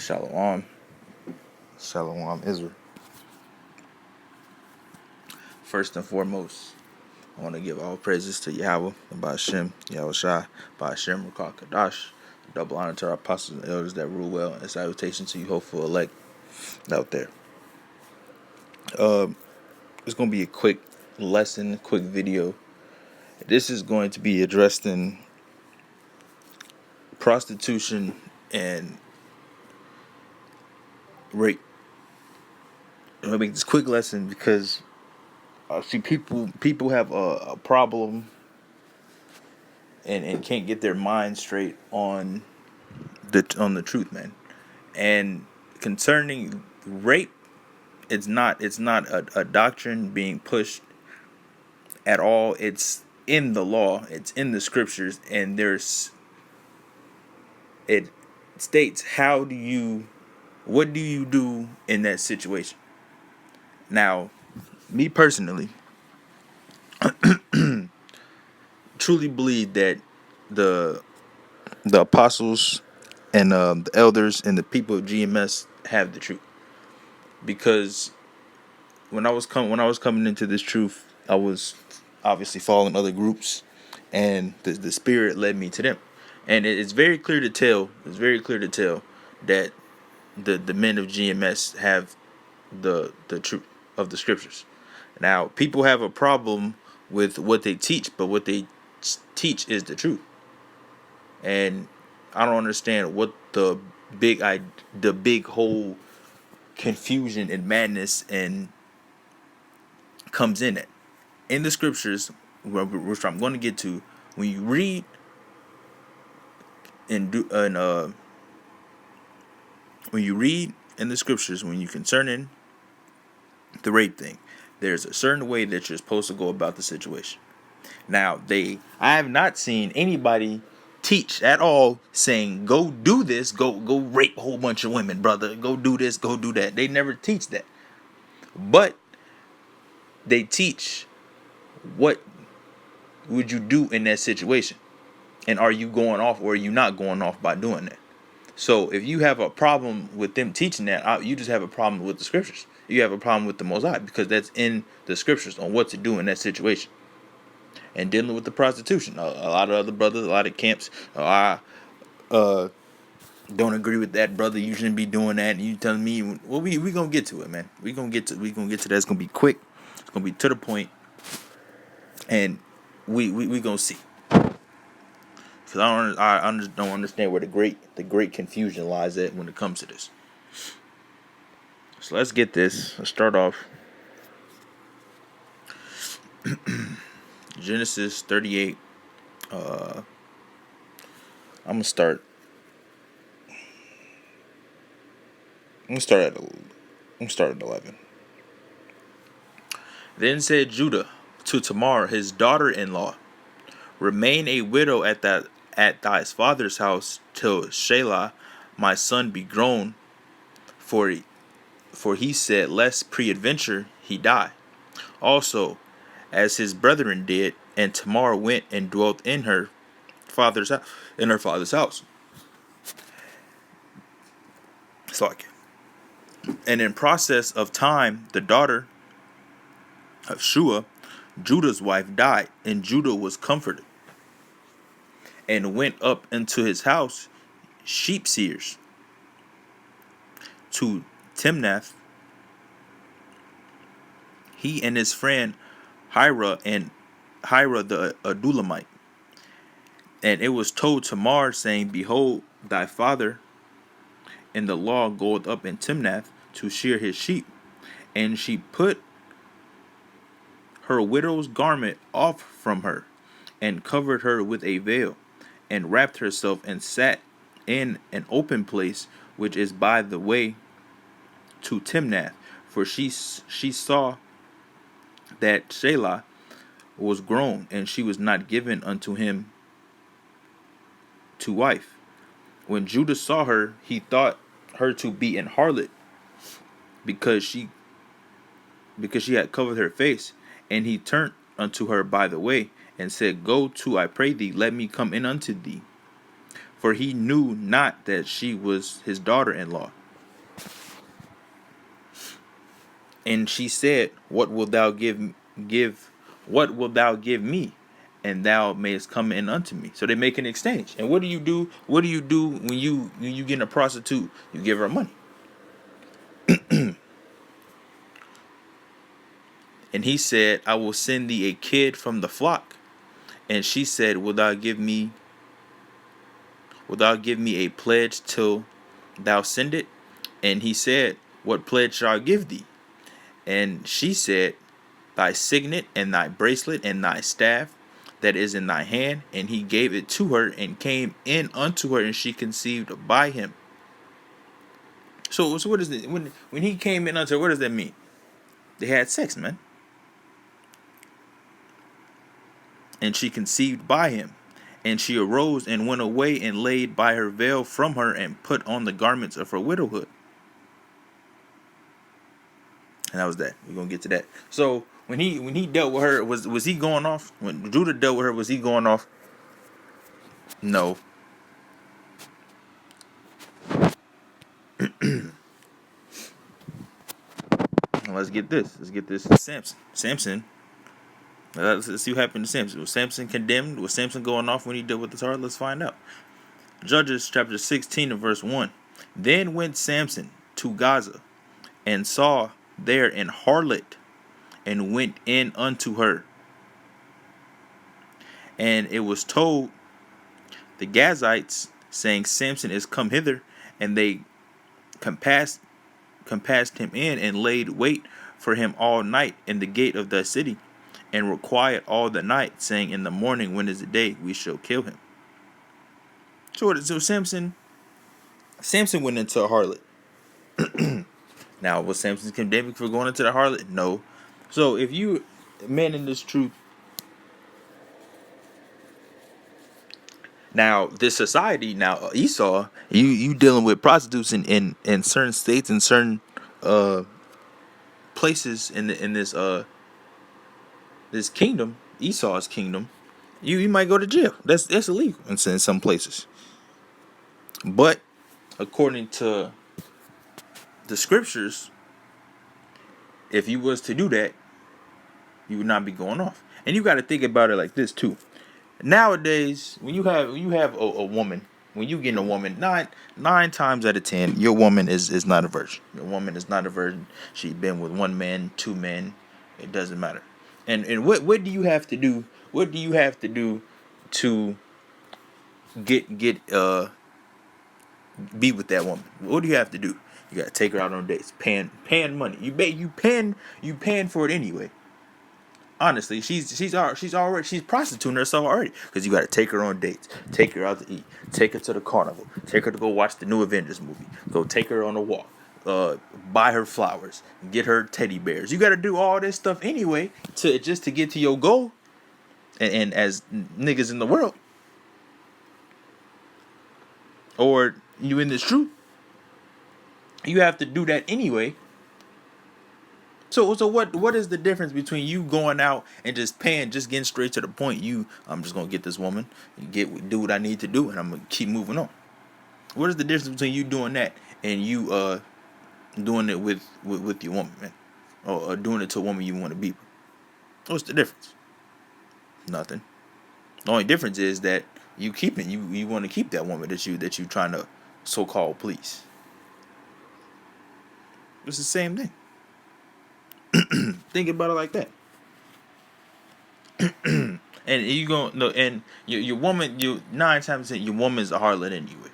Shalom. Shalom, Israel. First and foremost, I want to give all praises to Yahweh, Ba'ashem, Yahweh Shai, Ba'ashem, Rakah Kadash. Double honor to our apostles and elders that rule well, and salutation to you, hopeful elect out there. It's going to be a quick lesson, quick video. This is going to be addressed in prostitution and rape. I'm going to make this quick lesson because I see people have a problem and can't get their mind straight on the truth, man. And concerning rape, it's not a doctrine being pushed at all. It's in the law, it's in the scriptures, and it states what do you do in that situation. Now, me personally truly believe that the apostles and the elders and the people of GMS have the truth, because when I was coming into this truth, I was obviously following other groups, and the spirit led me to them, and it's very clear to tell. It's very clear to tell that the men of GMS have the truth of the scriptures. Now, people have a problem with what they teach, but what they teach is the truth, and I don't understand what the big whole confusion and madness and comes in it. In the scriptures, which I'm going to get to, when you read when you read in the scriptures, when you concerning the rape thing, there's a certain way that you're supposed to go about the situation. Now, I have not seen anybody teach at all saying, go do this, go rape a whole bunch of women, brother, go do this, go do that. They never teach that. But they teach what would you do in that situation, and are you going off or are you not going off by doing that. So if you have a problem with them teaching that, you just have a problem with the scriptures. You have a problem with the Most High, because that's in the scriptures on what to do in that situation. And dealing with the prostitution, a lot of other brothers, a lot of camps, I don't agree with that, brother. You shouldn't be doing that. And you telling me, well, we gonna get to it, man. We gonna get to that. It's gonna be quick. It's gonna be to the point, and we gonna see. Because I don't understand where the great confusion lies at when it comes to this. So let's get this. Let's start off. Genesis 38. I'm gonna start at 11. Then said Judah to Tamar, his daughter-in-law, remain a widow at thy father's house till Shelah, my son, be grown, for he said, lest peradventure he die. Also, as his brethren did, and Tamar went and dwelt in her father's house. And in process of time, the daughter of Shua, Judah's wife, died, and Judah was comforted, and went up into his house sheep shears to Timnath, he and his friend Hira the Adulamite. And it was told Tamar, saying, behold, thy father in the law goeth up in Timnath to shear his sheep. And she put her widow's garment off from her, and covered her with a veil, and wrapped herself, and sat in an open place which is by the way to Timnath, for she saw that Shelah was grown, and she was not given unto him to wife. When Judah saw her, he thought her to be an harlot, because she had covered her face. And he turned unto her by the way, and said, go to, I pray thee, let me come in unto thee. for he knew not that she was his daughter-in-law. And she said, What wilt thou give? What wilt thou give me, and thou mayest come in unto me? So they make an exchange. And what do you do? What do you do when you get a prostitute? You give her money. And he said, I will send thee a kid from the flock. And she said, Wilt thou give me a pledge till thou send it? And he said, What pledge shall I give thee? And she said, Thy signet and thy bracelet and thy staff that is in thy hand. And he gave it to her and came in unto her, and she conceived by him. So what is it? When he came in unto her, what does that mean? They had sex, man. And she conceived by him. And she arose and went away and laid by her veil from her and put on the garments of her widowhood. And that was that. We're gonna get to that. So when he dealt with her, was he going off? When Judah dealt with her, was he going off? No. Let's get this. Samson. Let's see what happened to Samson. Was Samson condemned? Was Samson going off when he dealt with his heart? Let's find out. Judges chapter 16 and verse 1. Then went Samson to Gaza, and saw there an harlot, and went in unto her. And it was told the Gazites, saying, Samson is come hither. And they compassed him in, and laid wait for him all night in the gate of the city, and were quiet all the night, saying, In the morning, when is the day, we shall kill him. So Samson went into a harlot. Now, was Samson condemned for going into the harlot? No. So if you men in this truth, now this society, now Esau, you dealing with prostitutes in certain states and certain places in this kingdom, Esau's kingdom, you might go to jail. That's illegal in some places. But according to the scriptures, if you was to do that, you would not be going off. And you got to think about it like this too. Nowadays, when you have a woman, when you get a woman, nine times out of 10, your woman is not a virgin. Your woman is not a virgin. She's been with one man, two men. It doesn't matter. And what do you have to do? What do you have to do to get be with that woman? What do you have to do? You gotta take her out on dates, paying money. You paying for it anyway. Honestly, she's prostituting herself already, because you got to take her on dates, take her out to eat, take her to the carnival, take her to go watch the new Avengers movie, go take her on a walk, buy her flowers, get her teddy bears. You got to do all this stuff anyway to get to your goal. And as niggas in the world, or you in this truth, you have to do that anyway. So what is the difference between you going out and just paying, just getting straight to the point? I'm just gonna get this woman, do what I need to do, and I'm gonna keep moving on. What is the difference between you doing that and you doing it with your woman, man, or doing it to a woman you want to be with? What's the difference? Nothing. The only difference is that you want to keep that woman that you trying to so-called please. It's the same thing. Think about it like that. And you gonna no, and your woman, 9 times 10, your woman's a harlot anyway.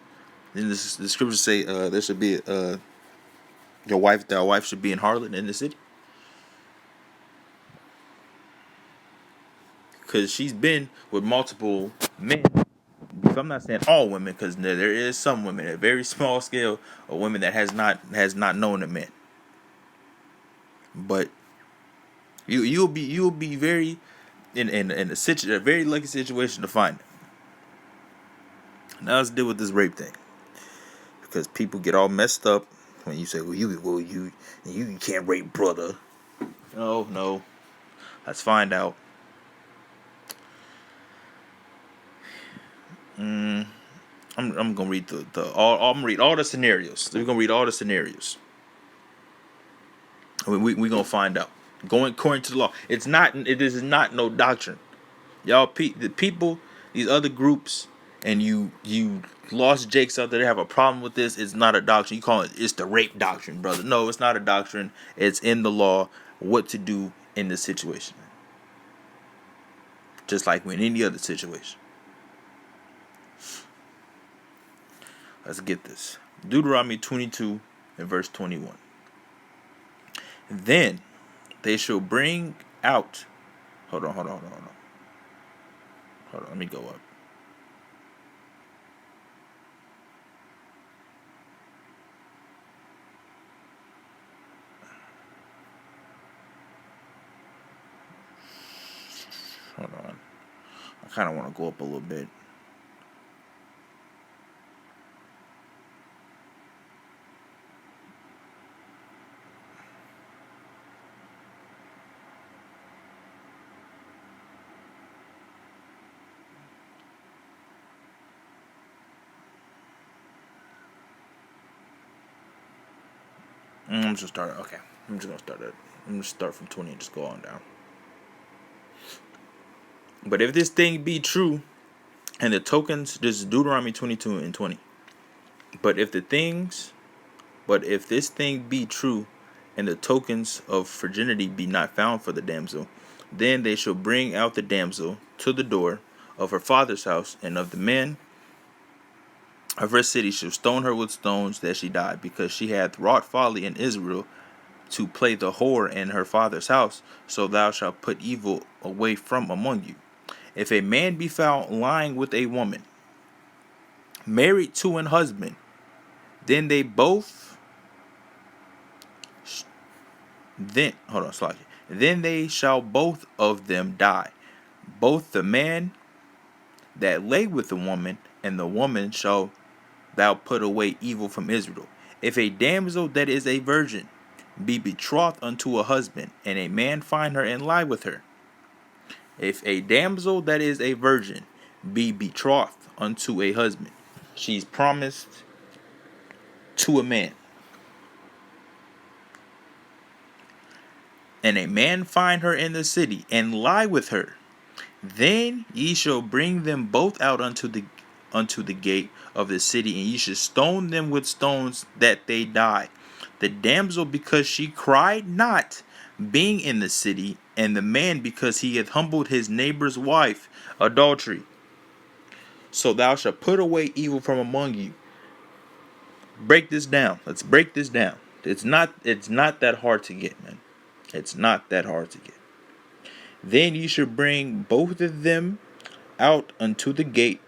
And the scriptures say there should be your wife should be in harlot in the city, because she's been with multiple men. If I'm not saying all women, because there is some women at a very small scale of women that has not known a man. But you'll be very in a very lucky situation to find it. Now let's deal with this rape thing, because people get all messed up when you say, you can't rape brother. No. Let's find out. I'm gonna read I'm gonna read all the scenarios. We're gonna read all the scenarios. We gonna find out. Going according to the law. It's not. It is not no doctrine. Y'all, the people, these other groups, and you lost Jakes out there that have a problem with this. It's not a doctrine. You call it's the rape doctrine, brother. No, it's not a doctrine. It's in the law what to do in this situation, just like in any other situation. Let's get this. Deuteronomy 22 and verse 21. Then they shall bring out. Hold on. Hold on. Let me go up. Hold on. I kind of want to go up a little bit. I'm just start. Okay, I'm just gonna start it. I'm gonna start from 20 and just go on down. But if this thing be true, and the tokens, this is Deuteronomy 22 and 20. But if this thing be true, and the tokens of virginity be not found for the damsel, then they shall bring out the damsel to the door of her father's house, and of the men of her city shall stone her with stones that she die, because she hath wrought folly in Israel to play the whore in her father's house. So thou shalt put evil away from among you. If a man be found lying with a woman, married to an husband, then they both, then they shall both of them die, both the man that lay with the woman, and the woman shall thou put away evil from Israel. If a damsel that is a virgin be betrothed unto a husband, and a man find her and lie with her. If a damsel that is a virgin be betrothed unto a husband, she's promised to a man, and a man find her in the city and lie with her, then ye shall bring them both out unto the gate of the city, and ye shall stone them with stones that they die. The damsel because she cried not, being in the city, and the man because he hath humbled his neighbor's wife, adultery. So thou shalt put away evil from among you. Break this down. Let's break this down. It's not that hard to get, man. It's not that hard to get. Then ye shall bring both of them out unto the gate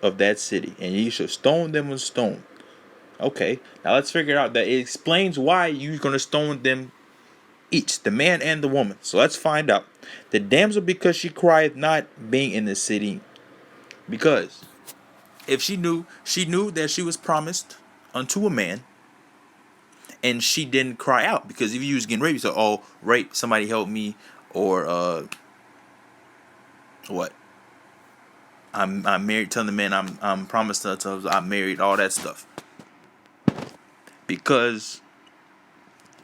of that city, and ye shall stone them with stone. Okay, now let's figure out that it explains why you're going to stone them each, the man and the woman. So let's find out. The damsel because she cried not, being in the city, because if she knew that she was promised unto a man, and she didn't cry out, because if you was getting raped, you said, "Oh, rape! Somebody help me!" Or what? I'm married. Telling the man I'm promised to I'm married. All that stuff. Because,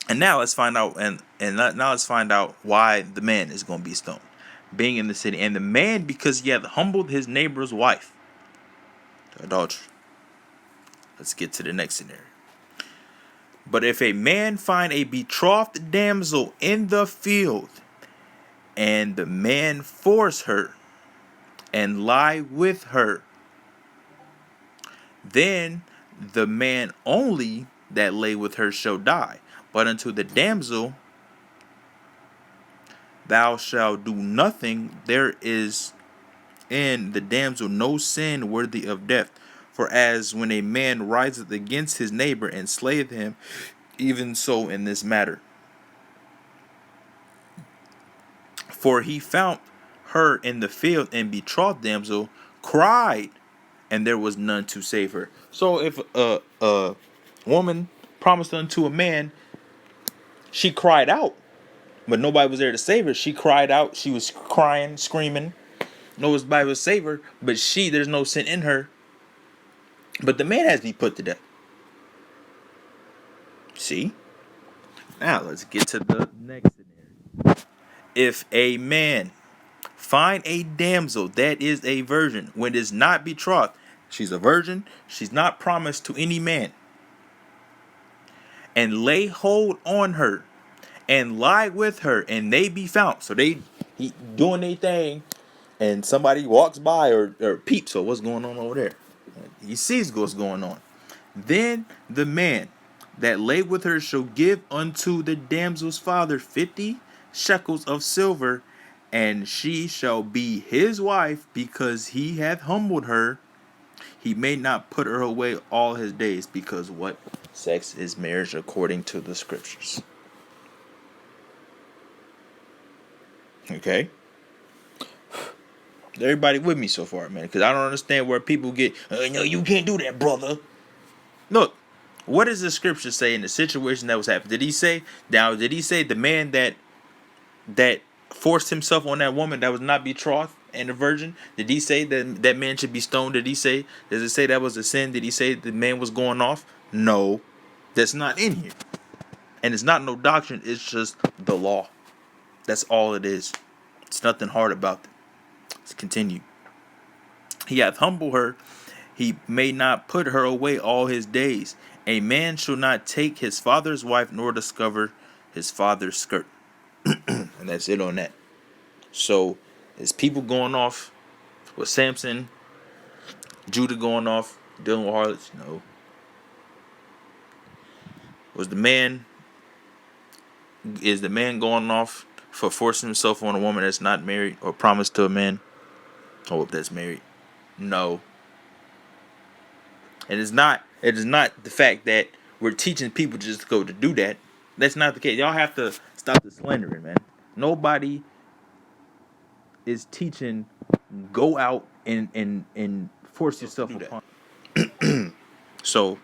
and now let's find out, now let's find out why the man is going to be stoned, being in the city, and the man because he hath humbled his neighbor's wife, adultery. Let's get to the next scenario. But if a man find a betrothed damsel in the field, and the man force her and lie with her, then the man only that lay with her shall die. But unto the damsel thou shalt do nothing. There is in the damsel no sin worthy of death. For as when a man riseth against his neighbor and slayeth him, even so in this matter. For he found her in the field, and betrothed damsel cried, and there was none to save her. So if a woman promised unto a man, she cried out, but nobody was there to save her. She cried out. She was crying, screaming. Nobody was save her, but there's no sin in her. But the man has to be put to death. See? Now let's get to the next scenario. If a man find a damsel that is a virgin when it is not betrothed, she's a virgin, she's not promised to any man, and lay hold on her and lie with her, and they be found. So he doing their thing, and somebody walks by or peeps, so what's going on over there? He sees what's going on. Then the man that lay with her shall give unto the damsel's father 50 shekels of silver, and she shall be his wife, because he hath humbled her. He may not put her away all his days, because what? Sex is marriage according to the scriptures. Okay? Everybody with me so far, man? Because I don't understand where people get, no, you can't do that, brother. Look, what does the scripture say in the situation that was happening? Did he say the man that forced himself on that woman that was not betrothed and a virgin? Did he say that man should be stoned? Does it say that was a sin? Did he say the man was going off? No, that's not in here. And it's not no doctrine, it's just the law. That's all it is. It's nothing hard about it. Let's continue. He hath humbled her, he may not put her away all his days. A man shall not take his father's wife, nor discover his father's skirt. And that's it on that. So, is people going off with Samson, Judah going off, dealing with harlots? No. Is the man going off for forcing himself on a woman that's not married or promised to a man? Or that's married? No. And it is not the fact that we're teaching people just to go to do that. That's not the case. Y'all have to stop the slandering, man. Nobody is teaching go out and force yourself upon. So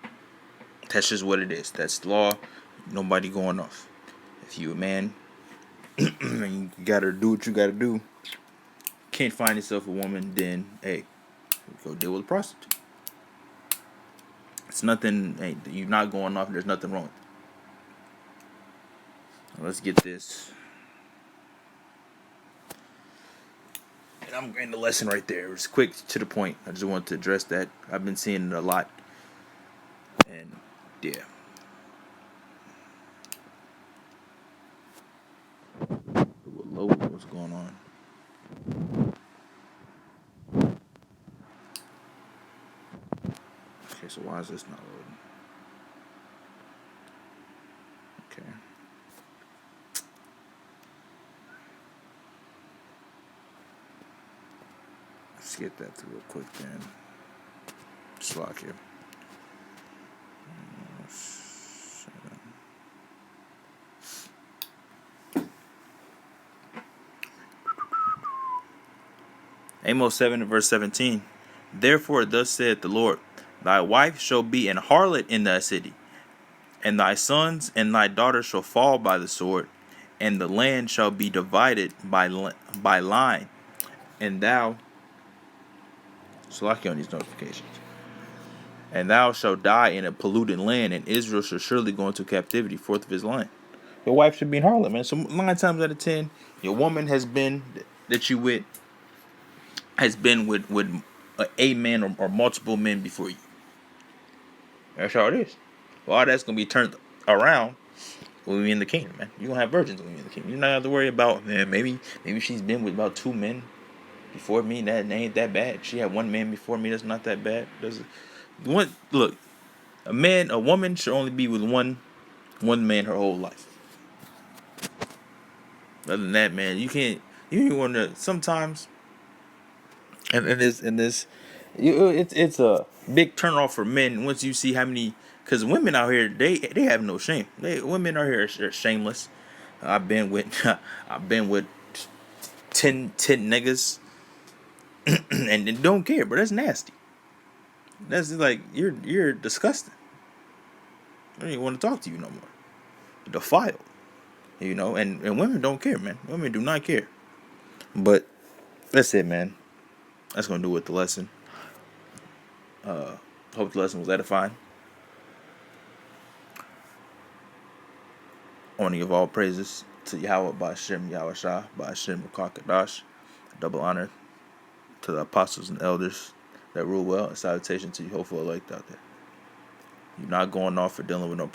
that's just what it is. That's the law. Nobody going off. If you a man, you gotta do what you gotta do. Can't find yourself a woman, then hey, go deal with a prostitute. It's nothing. Hey, you're not going off. There's nothing wrong. Let's get this. And I'm getting the lesson right there. It's quick to the point. I just wanted to address that. I've been seeing it a lot. And yeah. What's going on? Okay, so why is this not loading? Okay. Let's get that through real quick then. Just lock here. Amos 7 verse 17. Therefore thus saith the Lord, thy wife shall be an harlot in thy city, and thy sons and thy daughters shall fall by the sword, and the land shall be divided by line, and thou, slack on these notifications, and thou shalt die in a polluted land, and Israel shall surely go into captivity, fourth of his line. Your wife should be an harlot, man. So 9 times out of 10, your woman has been that you with has been with a man or multiple men before you. That's how it is. Well, that's gonna be turned around when we in the kingdom, man. You're gonna have virgins when we in the kingdom. You don't have to worry about, man, maybe she's been with about 2 men before me. That ain't that bad. She had 1 man before me. That's not that bad. Look, a woman should only be with one man her whole life. Other than that, man, you want to sometimes. And it's a big turnoff for men once you see how many, because women out here they have no shame. Women out here are shameless. I've been with 10 niggas and they don't care, but that's nasty. That's like you're disgusting. I don't even want to talk to you no more. Defiled, and women don't care, man. Women do not care. But that's it, man. That's gonna do with the lesson. Hope the lesson was edifying. I want to give all praises to Yahweh Ba'ashem Yahweh Shah Ba'ashem Kadash. Double honor to the apostles and elders that rule well, and salutation to you hopeful elect out there. You're not going off for dealing with no problem.